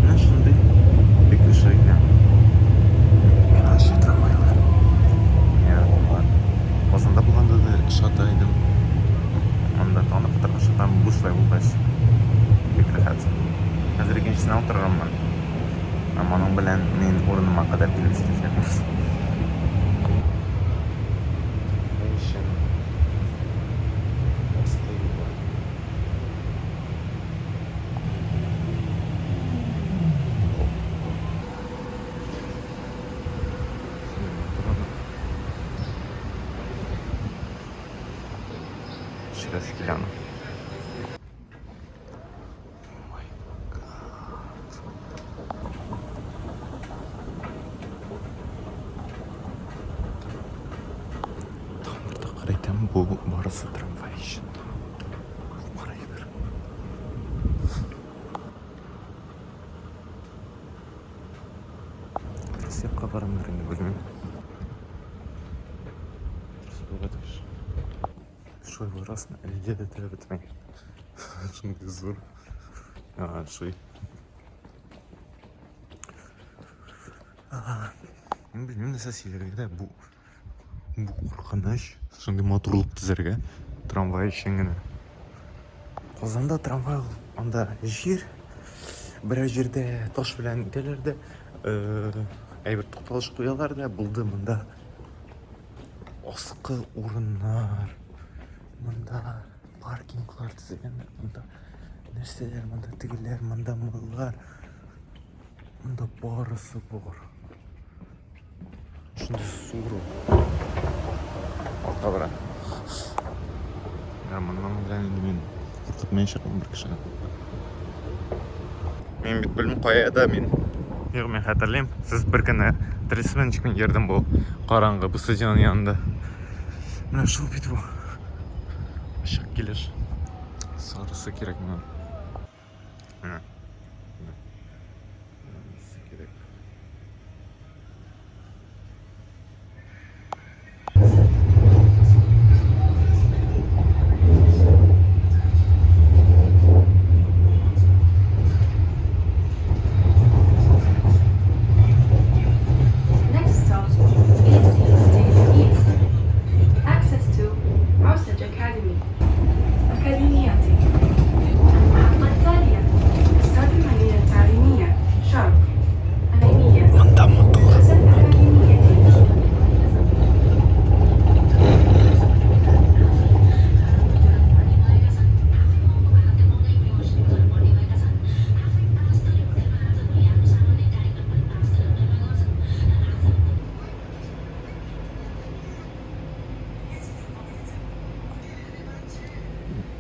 Mana shunday beklashaygan. Mana shu tramvaylar. Ya, qozonda bo'lganda da ishlataydim. Unda tonni qidirishdan bushlay bo'lmas. Beklahat. Hozir ikkinchisidan o'tiraman. Ammo uning bilan men o'rnimga qadar kelib ishlashyapmiz. Skillano. Tam burada qaraytam bu borisi tramvay ishi. Qaraydir. Qaysi yoqqa boramlar endi bilmayman. Шой раз где-то это меня. Шангизур. Шой. Мен bilmiyorum nasıl şeylerге bu қорқыныш шындай моторлық тізерге трамвай шеңгені. Qozonda tramvay анда жер бір жерде тош белән ителерде әйбер тоқталыш қоялар да булды мында осқы урыннар. Мында паркинглар тізілген, мында нәрселер, мында тігілер, мында мылар, мында барысы бар. Шынды сұру. Алта бара. Мындан білән мен қырқытмен шықым бір кіші. Мен бит білмей қояды, мен хатırlayayım. Сіз бір күні тірісімен шықпен ердім бұл қараңғы бұл стадионның yanında. Мына шыл бит бұл. Aşağı gelir. Sarısı gerek mi? Sarısı gerek. Next stop, AC Station East. Access to Rossage Academy. أكاديمياتي. المحطة التالية استاد المدينة التعليمية شرق أمامية حسب أكاديميتي.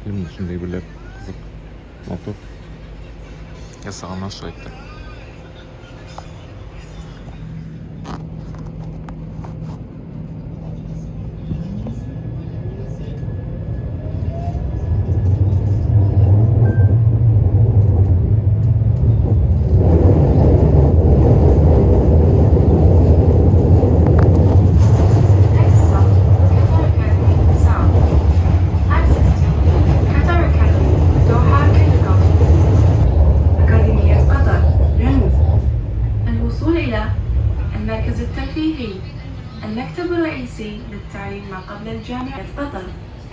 Film içinde böyle kızık motor yasağına şahitler. Next stop, Qatar Academy South. Access to Qatar Academy Doha Kindergarten. أكاديمية قطر. إلى الجامعة قطر.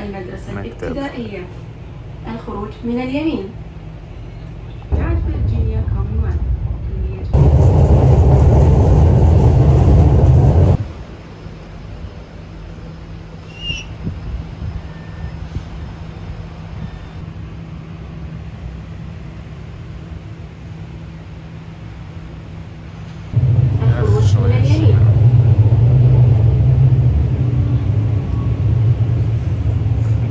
المدرسة مكتب. الابتدائية. الخروج من اليمين. جامعة فيرجينيا كومنولث. كلية الخروج من اليمين.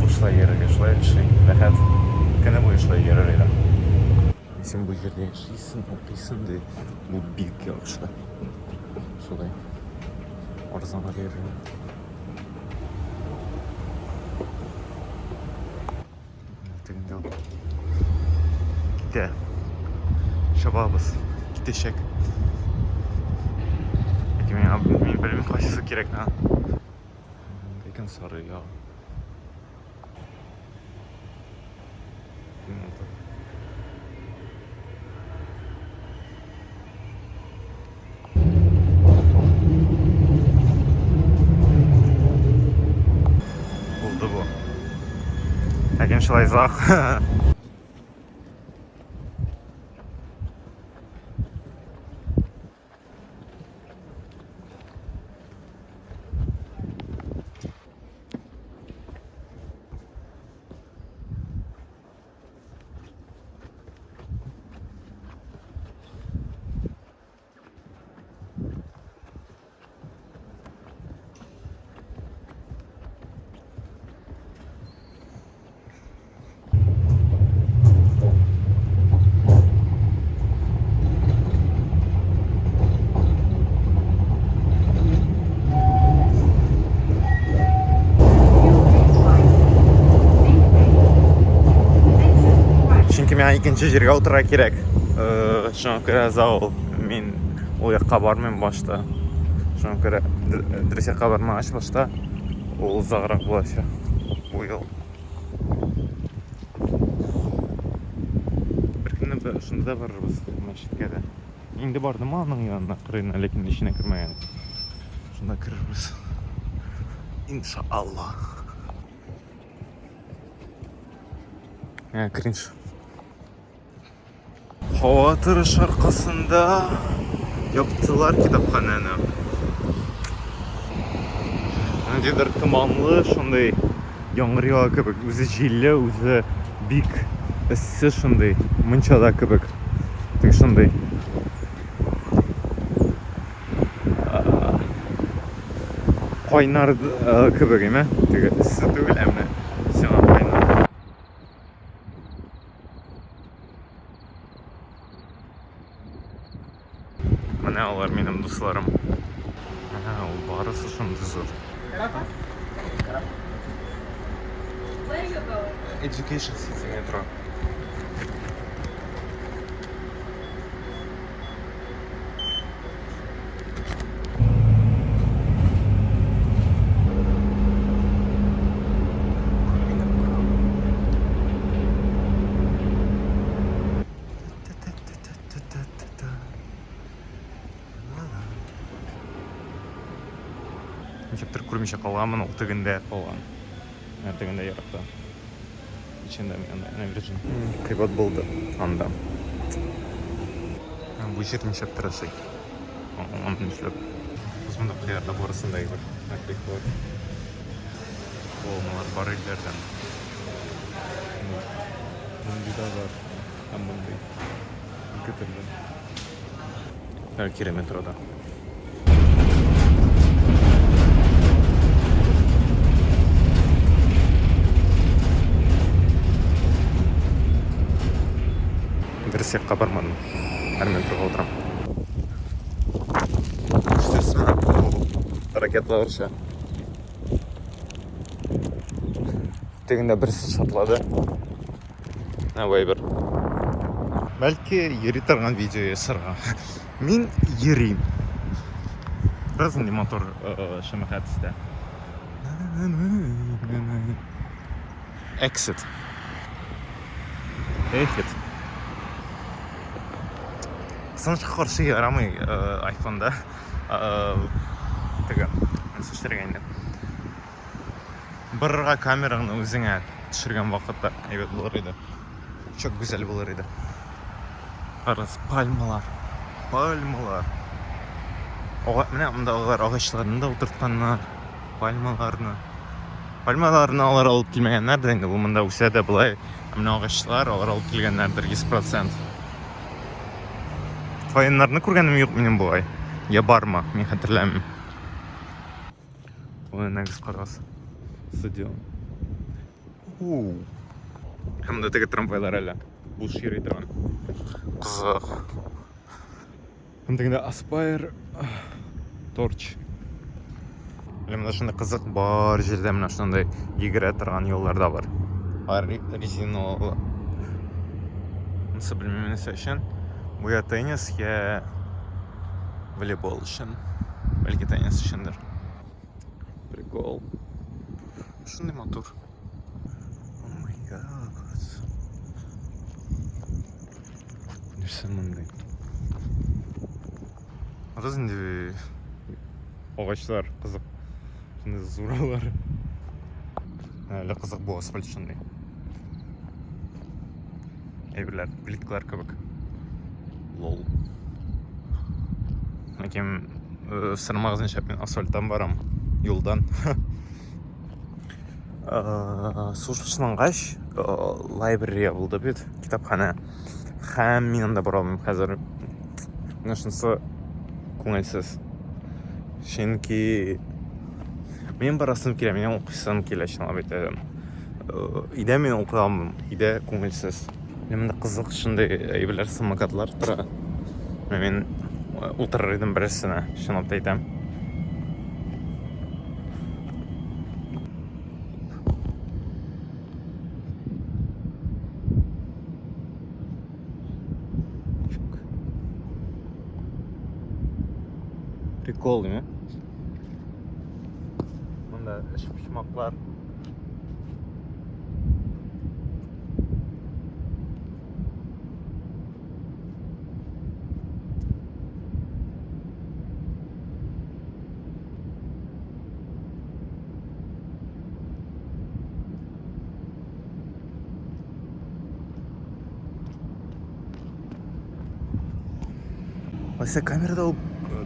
Boşla yere geçler şey. Rahat. Kene boşla yere öyle. Sen bu yerde yaşıyorsun, okuyorsun de bu bilgi yoksa. Şöyle. Oradan araya Gide. Şababız. Gidecek. Peki benim bölümün kaçısı gerek ha? Bakın sarı ya. Oldu bu. Lakin şulay zaq. Çünkü ben ikinci жерге отыра керек. Şuna görə zao men o yoqqa barmam başta. Şuna görə diriş yoqqa barmagaч başta o uzaqroq bo'ladi bu yol. Bir kuni shunda boramiz masjidga da. Endi bordim aning yonına qirina, lekin ishine kirmagan. Shunda kiramiz. İnşallah. Ya cringe. Hava tırış arkasında yaptılar kitapxananı. Nedir tumanlı, şunday yağmur yağ kebek, özü jilli, özü bik, ısı şunday, mınçada kebek, tek şunday. Qaynar kebek eme, tek ısı değil emne, sana qaynar. Mana olar benim dostlarım. Aha, o barısı şunday zor. Where are you going? Education City metro. Кептір көрмеше қалғанмын, ол тігінде қалған. Тігінде ярықта. İçinde Virgin. Kıybat buldu anda. Bu işet mi şaptır şey? Onun işlep. Uzmunda kıyarda borasındayı var. Naklik var. Olmalar barillerden. Bunda da var. Tam bunda. Götürdüm. Her kilometrada. Дұрыс жаққа бармадым. Әр метроға отырам. Күштесіз ма? Ракеталар ше. Тегінде бірісі шатылады. Әуай бір. Бәлкі ери тұрған видео сырға. Мен ерейм. Разный мотор шымық әтісті. Exit. Exit. Sonuç karşı yaramıyor iPhone'da. Tabii. Sıçtırı geldi. Бырға камераны өзіңе түсірген вақытта әйбет болар еді. Çok güzel болар еді. Қарас, пальмалар. Міне мұнда ағашларында отыртқанlar, пальмаларны алар алып келмегеннердір енді. Бұл мұнда өседі бұлай. Міне ағашлар алар алып келгеннердір 100%. Қайынларны көргенім жоқ менен бұлай. Я барма, мен хатırlamıyorum. Ой, негіз қарас. Стадион. Мұнда теге трамвайлар әлі. Бұл шер етіған. Қызық. Мұндагында Aspire Torch. Мына шындай қызық бар жерде мына шындай егіре тұрған yollarda бар. Резиновый. Мұнысы білмеймін үшін. Bu ya tenis ya voleybol үшін. Belki tenis үшіндір. Прикол. Шындай мотор. Oh my god. Нерсе мұндай. Разынды ағашлар қызық. Шындай зуралар. Әлі қызық бұл асфальт шындай. Әйбірлер, плиткалар көбік. Лол. Әкем сырмағызын шәппен асфальттан барам. Yoldan. Сушылшынан қаш лайбрерия болды бет. Кітапхана. Хәм мен анда бар алмайым қазір. Нышынсы көңілсіз. Шенки мен барасым келе, мен оқисам келе шынала бет. Иде мен оқыдамын, иде көңілсіз. Менде қызық шындай әйбілер самокатлар тұра. Мен отырыр едім бірісіне, шынап айтам. Прикол, değil mi? Bunda şıpışmaklar. Oysa kamerada o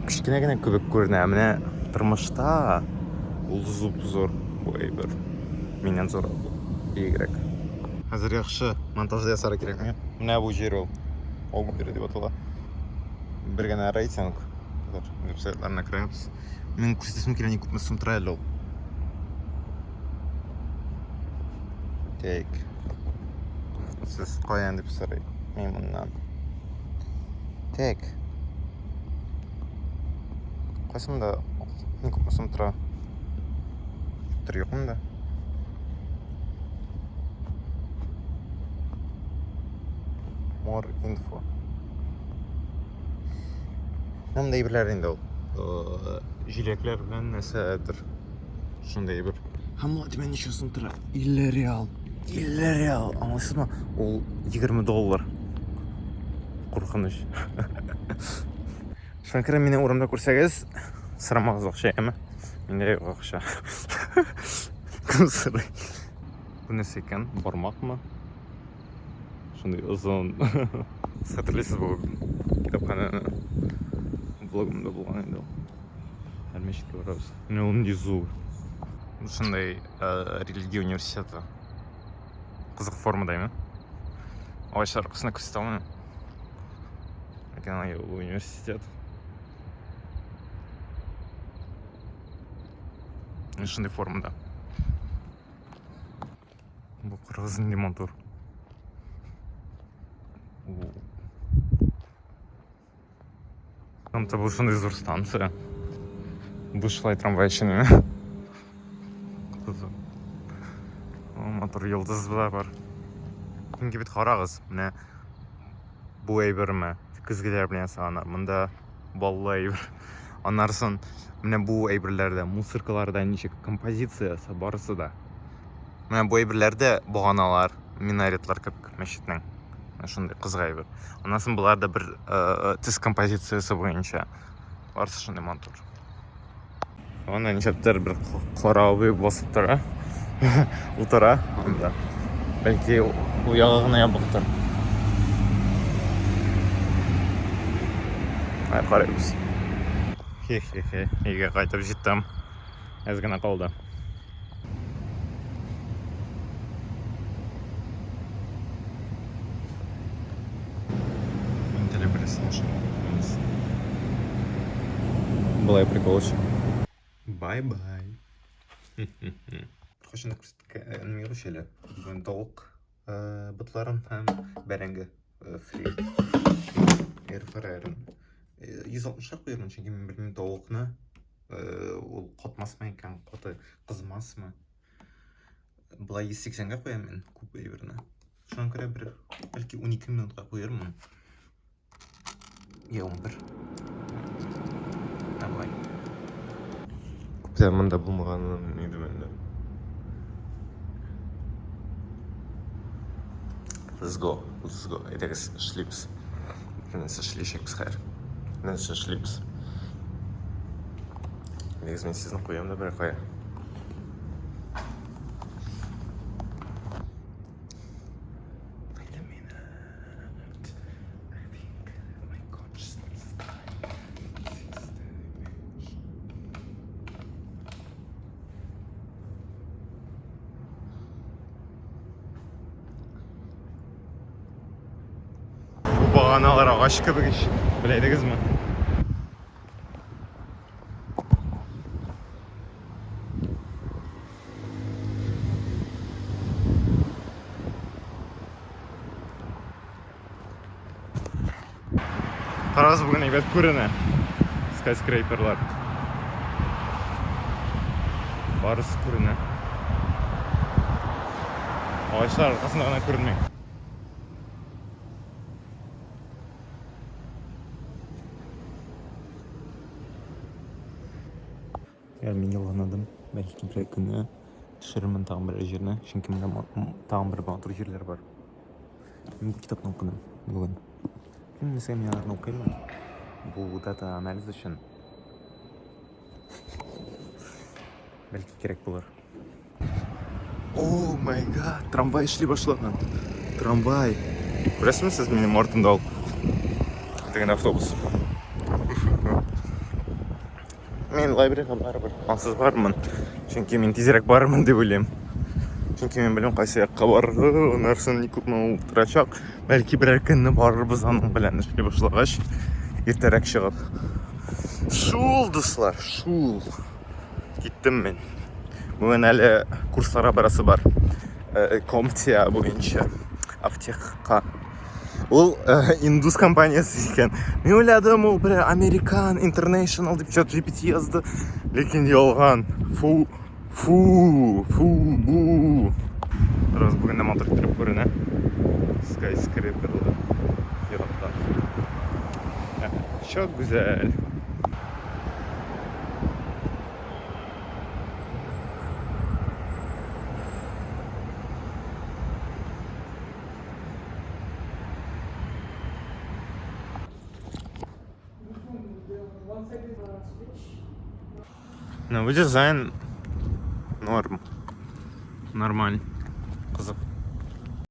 кішкене генә көбік көрінә. Міне тұрмышта ол зор бой бір менен зор егірек. Қазір яқшы монтажда ясары керек ме? Міне бұл жер ол бүндері деп атыла. Бір генә рейтинг. Веб-сайтларына кіреміз. Мен көрсетесім келені көпмесім тұра әлі ол. Тек. Сіз қоян деп сұрай. Мен мұннан. Тек. Қасымда не көпмесім тұра. Тұр еқымда. More info. Мындай бірлер енді ол. Жилеклер білен нәрсе тұр. Шындай бір. Хамла демен нешесін тұра. 50 реал. 50 реал. Аңлайсыз ма? Ол $20. Қорқыныш. Шанкара менен орамда көрсеңіз, сұрамағыз ақша еме? Менде ақша. Кім сұрай? Бұл нәрсе екен? Бармақ ма? Шындай ұзын. Сіз қатырлайсыз бұл кітапхананы блогымда болған еді ол. Әлмешітке барабыз. Міне оның дезу. Шындай религия университеті. Қызық формада еме? Ағаштар қысына көрсете алмайм. Екен университет. Шындай формада. Бұл қырғыздың демонтур. Там-то бұл шындай зор станция. Бұл шылай трамвай ішіне. Мотор йылдыз бар. Күнге бет қарағыз. Міне бұл әйбірімі. Күзгілер білен сағанар. Мұнда баллы әйбір. Анарсын, міне бұл әйбірлерді, мусыркаларда неше композициясы барысы да. Міне бұл әйбірлерді бұғаналар, минаретлар көп мәшітнің. Шындай қызға әйбір. Анасын бұларда бір тіс композициясы бойынша. Барысы шындай мотор. Онда нешептер бір қорауы басып тұр. Утыра анда. Belki uyağına yapıktır. Ay qarayız. He. Үйге qaytып жеттім. Әзгіні қалды. Мен тілі бірісін шықпыз. Бұлай прикол үшін. Бай-бай. Қошында көрсеткен шелі. Бүгін толық бұтларын һәм бәрәңгі фри. Әрфәрәрін. 160 қойырмын, чөнки мен білмеймін толықны. Ол қатмасма екен, қоты қызмасма. Бұлай 180-ға қоям мен купе беріне. Шуан көре бір, бәлки 12 минутқа қойырмын. 11. Абай. Купе мұнда болмағанын еді менде. Let's go. Ederiz, schlips. Neyse şlişek her. Neyse şlips. Ederiz ben sizin koyayım da böyle koyayım. Bağanalar ağaç gibi iş. Bileydiniz mi? Taraz bugün evet kurene. Skyscraper'lar. Barısı kurene. Ağaçlar arkasında bana kurunmuyor. Мен ялғанаdım. Бәлкім бір күні түсірімін тағын бір жеріне. Çünkü тағын бір батыр жерлер бар. Мен бұл кітаптың оқыдым бүгін. Білмесем мен арын оқимын. Бұл дата анализ үшін. Бәлки керек болар. О май гад, трамвай ішіле башлаған. Трамвай. Көресің сіз менің артымда алып? Деген автобус. Мен лайбреріға барып ансыз бармын. Çünkü мен тезірек бармын деп ойлаймын. Çünkü мен білем қайсы жаққа барғы, нәрсені не көп тұрачақ. Бәлки бірер күнні барырбыз аның білән ішіле башлағаш. Ертерек шығып. Шул, достар, шул. Кеттім мен. Бүгін әлі курстарға барасы бар. Комтия бойынша. Автехқа. Ол индус компаниясы екен. Мен ойладым, ол бір American International деп чат GPT yazdı. Лекен ялған. Фу. Раз бүгін наматыр тұрып көріне. Skyscraper'lı. Yarattan. Çok güzel. Ну, bu dizayn norm. Normal. Kızık.